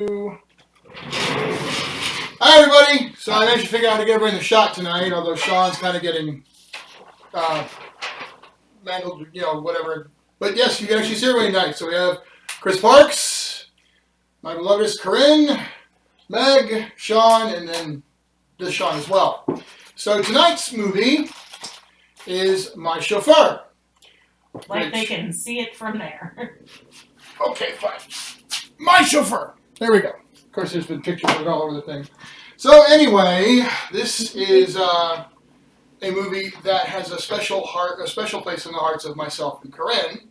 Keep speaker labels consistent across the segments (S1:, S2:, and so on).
S1: Hi everybody! So I managed to figure out how to get everybody in the shot tonight, although Sean's kind of getting mangled, whatever. But yes, you can actually see everybody tonight. So we have Chris Parks, my beloved Carinn, Meg, Sean, and then this Sean as well. So tonight's movie is My Chauffeur.
S2: Like they can see it from there.
S1: Okay, fine. My Chauffeur. There we go. Of course, there's been pictures of it all over the thing. So anyway, this is a movie that has a special place in the hearts of myself and Carinn.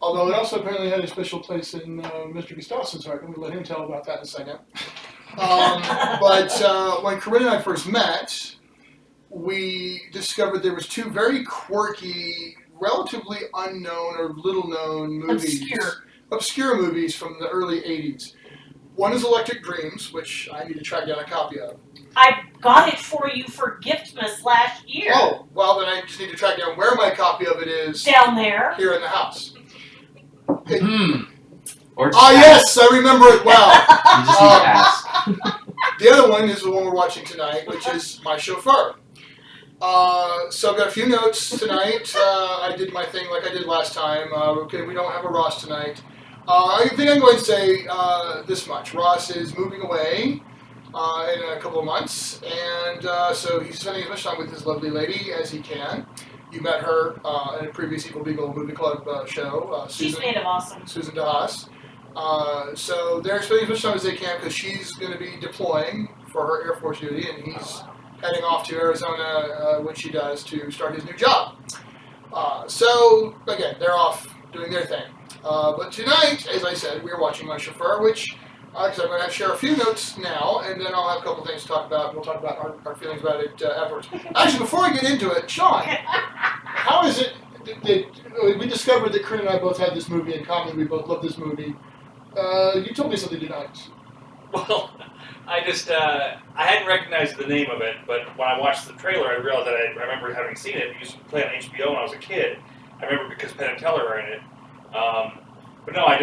S1: Although it also apparently had a special place in Mr. Gustafson's heart. I'm going to let him tell about that in a second. But when Carinn and I first met, we discovered there was two very quirky, relatively unknown or little-known movies. Obscure movies from the early 80s. One is Electric Dreams, which I need to track down a copy of.
S2: I got it for you for Giftmas last year.
S1: Oh, well then I just need to track down where my copy of it is.
S2: Down there.
S1: Here in the house.
S3: Yes,
S1: I remember it well.
S3: You just need to ask.
S1: The other one is the one we're watching tonight, which is My Chauffeur. So I've got a few notes tonight. I did my thing like I did last time. We don't have a Ross tonight. I think I'm going to say this much. Ross is moving away in a couple of months, and so he's spending as much time with his lovely lady as he can. You met her in a previous BEAGLE movie club show.
S2: She's made of awesome.
S1: Susan DeHaas. So they're spending as much time as they can because she's going to be deploying for her Air Force duty, and he's heading off to Arizona when she does to start his new job. So again, they're off doing their thing. But tonight, as I said, we're watching My Chauffeur, which I'm going to share a few notes now, and then I'll have a couple of things to talk about. We'll talk about our feelings about it afterwards. Actually, before I get into it, Sean, how is it that we discovered that Carinn and I both had this movie in common? We both love this movie. You told me something tonight.
S4: Well, I hadn't recognized the name of it, but when I watched the trailer, I realized that I remember having seen it. It used to play on HBO when I was a kid. I remember because Penn and Teller are in it. But no, I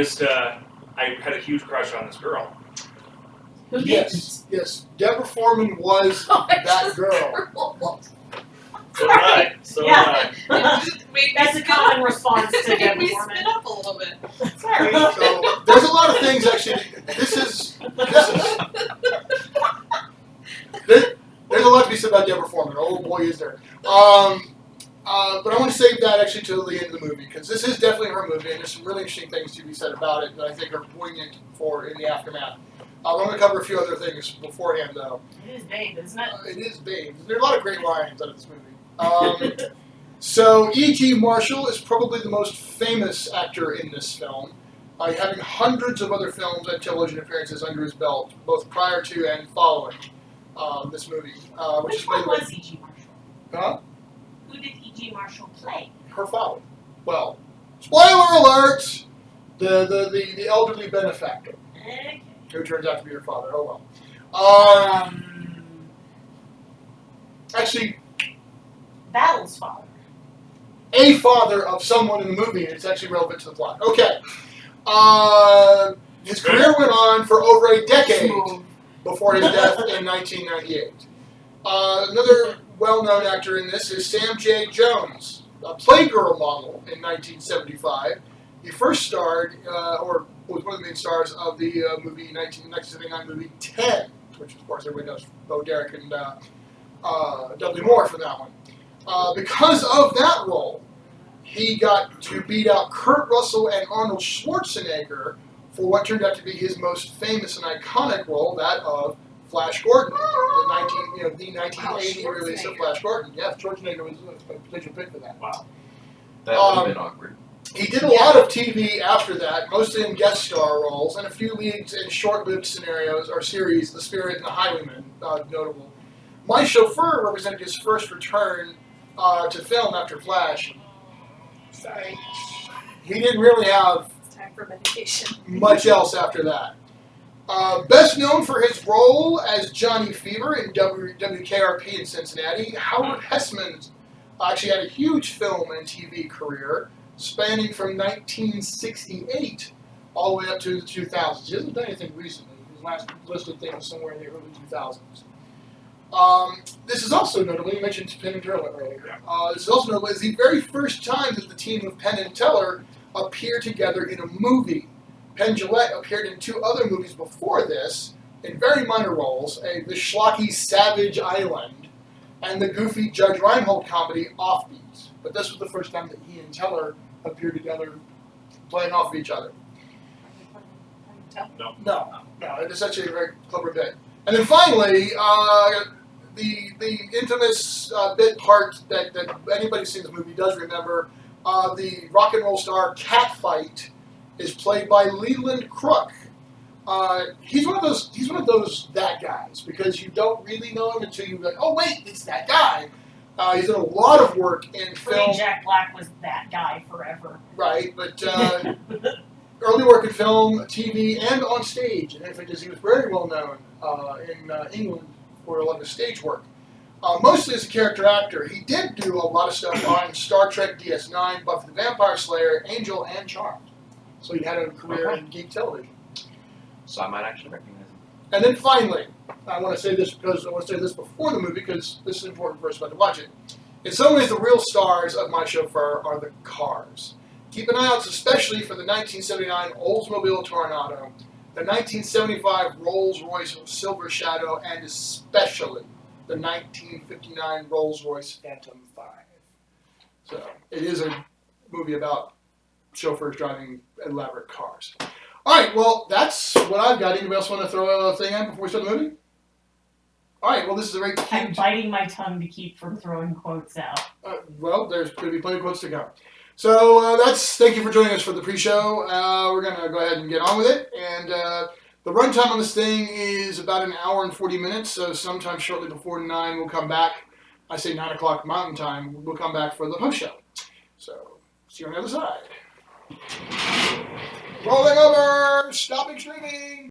S4: had a huge crush on this girl.
S2: Who
S1: Yes. Deborah Foreman was that girl.
S4: So did I.
S2: That's a common response to
S5: Made
S2: Deborah
S5: me
S2: Foreman.
S5: spit up a little bit.
S2: Sorry.
S1: So there's a lot of things actually. There's a lot to be said about Deborah Foreman. Oh boy, is there. But I want to save that actually till the end of the movie because this is definitely her movie, and there's some really interesting things to be said about it that I think are poignant for in the aftermath. I'm going to cover a few other things beforehand, though.
S2: It is Babe, isn't it?
S1: It is Babe. There are a lot of great lines out of this movie. So E.G. Marshall is probably the most famous actor in this film, having hundreds of other films and television appearances under his belt, both prior to and following this movie.
S2: Which one was E.G. Marshall?
S1: Huh?
S2: Who did E.G. Marshall play?
S1: Her father. Well, spoiler alert! The elderly benefactor,
S2: Okay.
S1: who turns out to be her father. Oh well. Actually,
S2: Battle's father.
S1: a father of someone in the movie, and it's actually relevant to the plot. Okay. His career went on for over a decade before his death in 1998. Another well-known actor in this is Sam J. Jones, a Playgirl model in 1975. He first starred, or was one of the main stars of the movie 1979 movie 10, which of course everybody knows Bo Derek and Dudley Moore for that one. Because of that role, he got to beat out Kurt Russell and Arnold Schwarzenegger for what turned out to be his most famous and iconic role, that of Flash Gordon, the 1980 release of Flash Gordon. Yeah, Schwarzenegger was a potential pick for that.
S4: Wow.
S3: That would have been awkward.
S1: He did a lot of TV after that, mostly in guest star roles, and a few leads in short-lived scenarios or series, The Spirit and The Highwayman, notable. My Chauffeur represented his first return to film after Flash.
S5: Sorry.
S1: He didn't really have
S5: It's time for medication.
S1: much else after that. Best known for his role as Johnny Fever in WKRP in Cincinnati, Howard Hessman actually had a huge film and TV career spanning from 1968 all the way up to the 2000s. He hasn't done anything recently. He was last listed thing was somewhere in the early 2000s. This is also notable. You mentioned Penn and Teller earlier. This is also notable. It's the very first time that the team of Penn and Teller appear together in a movie. Penn Jillette appeared in 2 other movies before this in very minor roles: the schlocky Savage Island and the goofy Judge Reinhold comedy Offbeat. But this was the first time that he and Teller appeared together, playing off of each other. No, it's actually a very clever bit. And then finally, the infamous bit part that anybody who's seen this movie does remember, the rock and roll star Catfight is played by Leland Crooke. He's one of those that guys, because you don't really know him until you're like, oh wait, it's that guy. He's done a lot of work in
S2: For
S1: film.
S2: me, Jack Black was that guy forever.
S1: Right, but early work in film, TV, and on stage. And in fact, he was very well known in England for a lot of his stage work. Mostly as a character actor. He did do a lot of stuff on Star Trek DS9, Buffy the Vampire Slayer, Angel, and Charmed. So he had a career in geek television.
S3: So I might actually recognize him.
S1: And then finally, I want to say this before the movie, because this is important for us about to watch it. In some ways, the real stars of My Chauffeur are the cars. Keep an eye out especially for the 1979 Oldsmobile Tornado, the 1975 Rolls-Royce Silver Shadow, and especially the 1959 Rolls-Royce Phantom 5. So it is a movie about chauffeurs driving elaborate cars. All right, well, that's what I've got. Anybody else want to throw a thing in before we start the movie? All right, well, this is a very
S2: I'm
S1: cute...
S2: biting my tongue to keep from throwing quotes out.
S1: Well, there's going to be plenty of quotes to come. So thank you for joining us for the pre-show. We're going to go ahead and get on with it. And the runtime on this thing is about an hour and 40 minutes, so sometime shortly before 9 we'll come back. I say 9 o'clock Mountain Time. We'll come back for the post-show. So, see you on the other side. Rolling over! Stopping streaming!